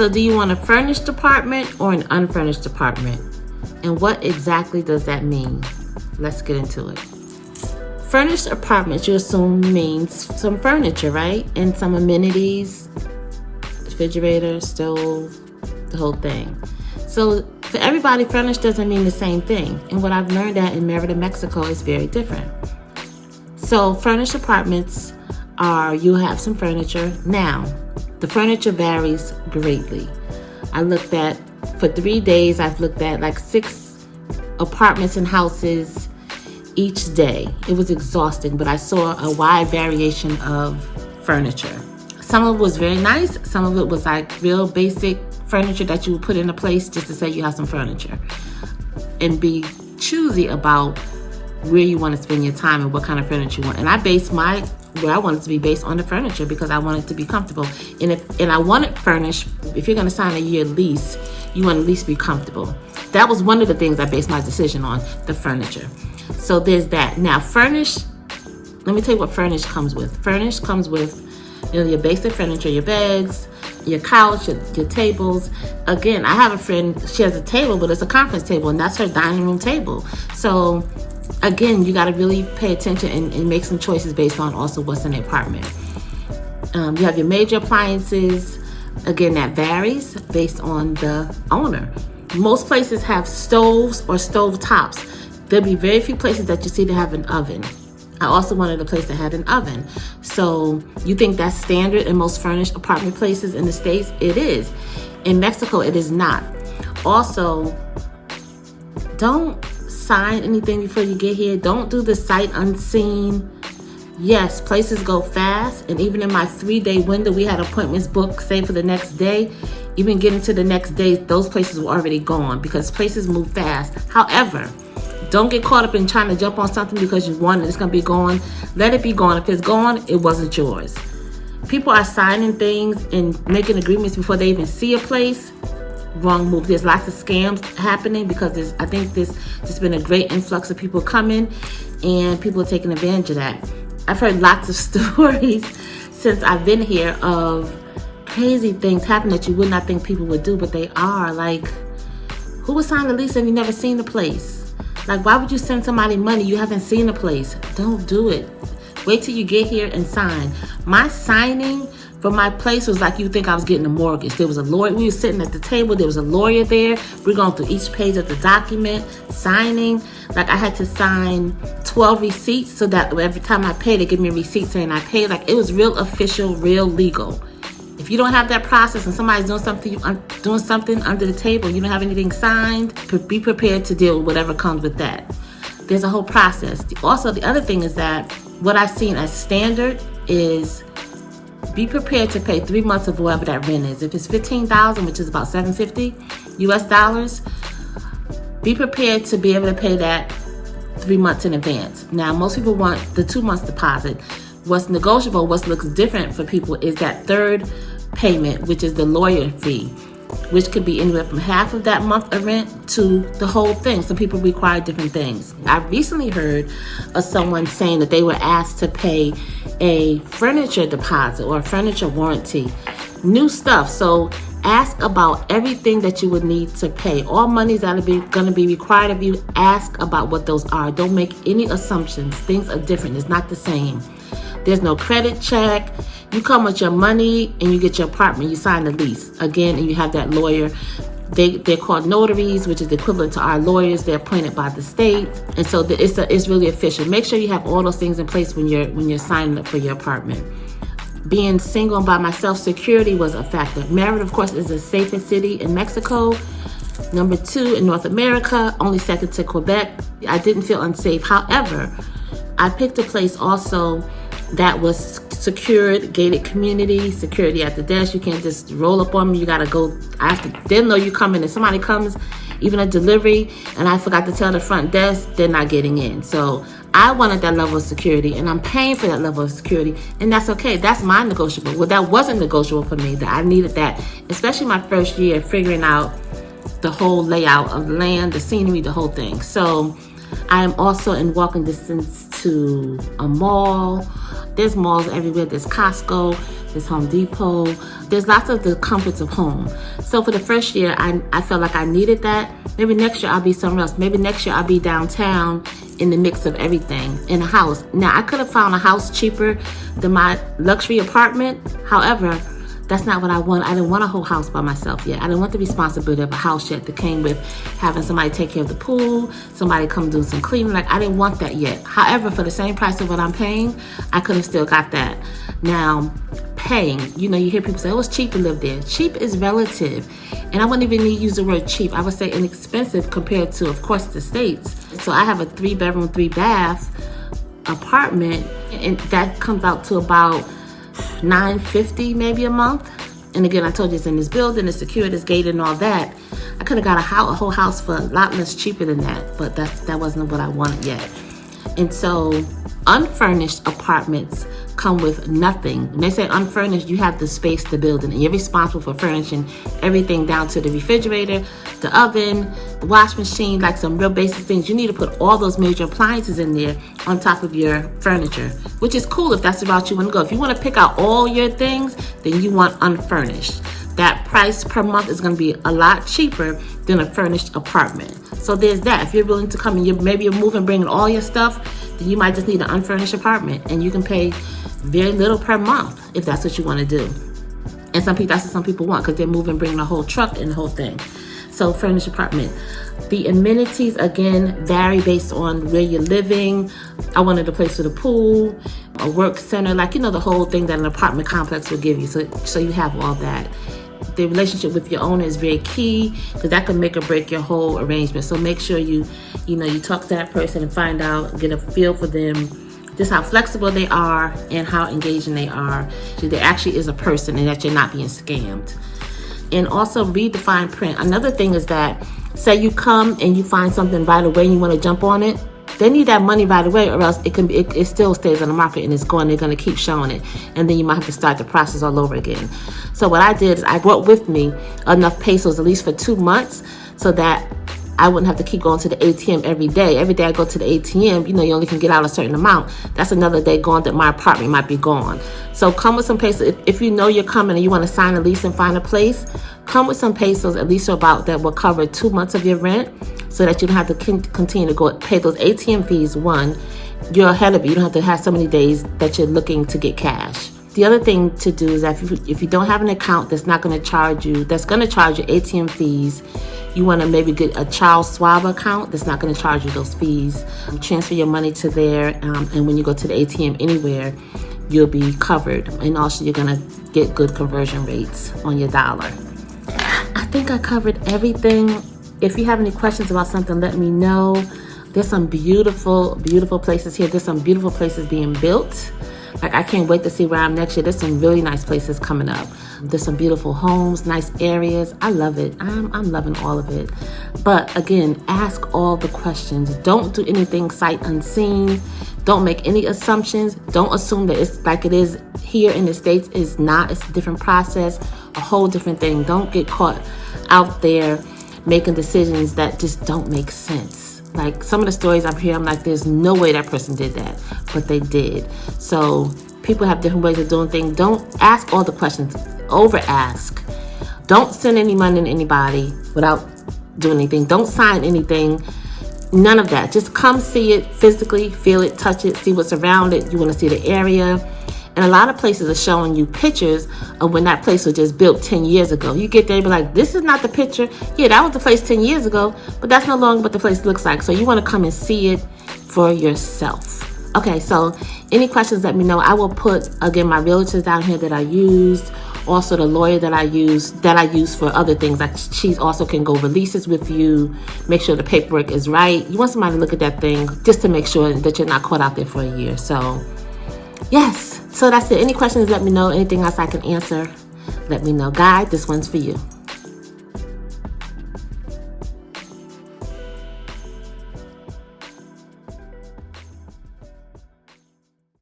So do you want a furnished apartment or an unfurnished apartment? And what exactly does that mean? Let's get into it. Furnished apartments, you assume, means some furniture, right? And some amenities, refrigerator, stove, the whole thing. So for everybody, furnished doesn't mean the same thing. And what I've learned that in Merida, Mexico is very different. So furnished apartments are, you have some furniture. Now, the furniture varies greatly. For 3 days, I've looked at like 6 apartments and houses each day. It was exhausting, but I saw a wide variation of furniture. Some of it was very nice. Some of it was like real basic furniture that you would put in a place just to say you have some furniture. And be choosy about where you want to spend your time and what kind of furniture you want. And I based where I want it to be based on the furniture because I want it to be comfortable. And I want it furnished. If you're going to sign a year lease, you want to at least be comfortable. That was one of the things I based my decision on, the furniture. So there's that. Now, furnished, let me tell you what furnished comes with. Furnished comes with, your basic furniture, your beds, your couch, your tables. Again, I have a friend, she has a table, but it's a conference table, and that's her dining room table. So again, you got to really pay attention and make some choices based on also what's in the apartment. You have your major appliances. Again, that varies based on the owner. Most places have stoves or stove tops. There'll be very few places that you see that have an oven. I also wanted a place that had an oven. So you think that's standard in most furnished apartment places in the States? It is. In Mexico, it is not. Also, don't sign anything before you get here. Don't do the sight unseen. Yes, places go fast. And even in my 3-day window, we had appointments booked, say for the next day. Even getting to the next day, those places were already gone because places move fast. However, don't get caught up in trying to jump on something because you want it. It's going to be gone. Let it be gone. If it's gone, it wasn't yours. People are signing things and making agreements before they even see a place. Wrong move. There's lots of scams happening because I think there's been a great influx of people coming and people are taking advantage of that. I've heard lots of stories since I've been here of crazy things happening that you would not think people would do, but they are. Like, who would sign a lease and you never seen the place? Like, why would you send somebody money you haven't seen the place? Don't do it. Wait till you get here and sign. My signing for my place was like you think I was getting a mortgage. There was a lawyer. We were sitting at the table. There was a lawyer there. We're going through each page of the document, signing. Like, I had to sign 12 receipts so that every time I paid, they give me a receipt saying I paid. Like, it was real official, real legal. If you don't have that process and somebody's doing something under the table, you don't have anything signed, be prepared to deal with whatever comes with that. There's a whole process. Also, the other thing is that what I've seen as standard is be prepared to pay 3 months of whatever that rent is. If it's $15,000, which is about $750 US dollars, be prepared to be able to pay that 3 months in advance. Now, most people want the 2 months deposit. What's negotiable, what looks different for people is that third payment, which is the lawyer fee, which could be anywhere from half of that month of rent to the whole thing. Some people require different things. I recently heard of someone saying that they were asked to pay a furniture deposit or a furniture warranty. New stuff. So ask about everything that you would need to pay. All monies that are going to be required of you, ask about what those are. Don't make any assumptions. Things are different. It's not the same. There's no credit check. You come with your money and you get your apartment. You sign the lease. Again, and you have that lawyer. They're called notaries, which is equivalent to our lawyers. They're appointed by the state. And so it's really official. Make sure you have all those things in place when you're signing up for your apartment. Being single and by myself, security was a factor. Merida, of course, is the safest city in Mexico. Number 2 in North America, only second to Quebec. I didn't feel unsafe. However, I picked a place also that was secured, gated community, security at the desk. You can't just roll up on me. You gotta go. They'll know you coming. If somebody comes, even a delivery, and I forgot to tell the front desk, they're not getting in. So I wanted that level of security, and I'm paying for that level of security, and that's okay. That's my negotiable. Well, that wasn't negotiable for me. That I needed that, especially my first year figuring out the whole layout of the land, the scenery, the whole thing. So I am also in walking distance to a mall. There's malls everywhere. There's Costco. there's Home Depot. There's lots of the comforts of home. So for the first year, I felt like I needed that. Maybe next year I'll be somewhere else. Maybe next year I'll be downtown in the mix of everything in a house. Now, I could have found a house cheaper than my luxury apartment. However, that's not what I want. I didn't want a whole house by myself yet. I didn't want the responsibility of a house yet that came with having somebody take care of the pool, somebody come do some cleaning. Like, I didn't want that yet. However, for the same price of what I'm paying, I could have still got that. Now, paying, you hear people say, oh, it's cheap to live there. Cheap is relative. And I wouldn't even need to use the word cheap. I would say inexpensive compared to, of course, the States. So I have a 3-bedroom, 3-bath apartment, and that comes out to about $950 maybe a month. And again, I told you it's in this building, it's secured, it's gated and all that. I could have got a whole house for a lot less cheaper than that, but that wasn't what I wanted yet. And so unfurnished apartments come with nothing. When they say unfurnished, you have the space, the building, and you're responsible for furnishing everything down to the refrigerator, the oven, the wash machine, like some real basic things. You need to put all those major appliances in there on top of your furniture, which is cool if that's the route you want to go. If you want to pick out all your things, then you want unfurnished. That price per month is going to be a lot cheaper than a furnished apartment. So there's that. If you're willing to come and maybe you're moving, bringing all your stuff, then you might just need an unfurnished apartment, and you can pay very little per month if that's what you want to do. And that's what some people want, because they're moving, bringing a whole truck and the whole thing. So furnished apartment. The amenities, again, vary based on where you're living. I wanted a place with a pool, a work center, the whole thing that an apartment complex will give you. So you have all that. The relationship with your owner is very key, because that can make or break your whole arrangement. So make sure you talk to that person and find out, get a feel for them, just how flexible they are and how engaging they are. So there actually is a person and that you're not being scammed. And also read the fine print. Another thing is that, say you come and you find something right away and you want to jump on it, they need that money right away, or else it still stays on the market and it's going. They're going to keep showing it, and then you might have to start the process all over again. So what I did is I brought with me enough pesos, at least for 2 months, so that I wouldn't have to keep going to the ATM every day. Every day I go to the ATM, you only can get out a certain amount. That's another day gone that my apartment might be gone. So come with some pesos. If you know you're coming and you want to sign a lease and find a place, come with some pesos, at least about that will cover 2 months of your rent, so that you don't have to continue to go pay those ATM fees. One, you're ahead of it. You don't have to have so many days that you're looking to get cash. The other thing to do is that if you don't have an account that's going to charge you ATM fees, you want to maybe get a child swab account that's not going to charge you those fees. Transfer your money to there, and when you go to the ATM anywhere, you'll be covered. And also you're going to get good conversion rates on your dollar. I think I covered everything. If you have any questions about something, let me know. There's some beautiful, beautiful places here. There's some beautiful places being built. I can't wait to see where I'm next year. There's some really nice places coming up. There's some beautiful homes, nice areas. I love it. I'm loving all of it. But again, ask all the questions. Don't do anything sight unseen. Don't make any assumptions. Don't assume that it's like it is here in the States. It's not. It's a different process, a whole different thing. Don't get caught out there making decisions that just don't make sense. Like some of the stories I'm hearing, I'm like, there's no way that person did that, but they did. So people have different ways of doing things. Don't ask all the questions. Over ask. Don't send any money to anybody without doing anything. Don't sign anything. None of that. Just come see it physically, feel it, touch it, see what's around it. You want to see the area. And a lot of places are showing you pictures of when that place was just built 10 years ago. You get there and be like, this is not the picture. Yeah, that was the place 10 years ago, but that's no longer what the place looks like. So you want to come and see it for yourself. Okay, so any questions, let me know. I will put, again, my realtors down here that I used. Also the lawyer that I use for other things. Like she also can go releases with you, make sure the paperwork is right. You want somebody to look at that thing just to make sure that you're not caught out there for a year. So yes, so that's it. Any questions, let me know. Anything else I can answer, let me know. Guy, this one's for you.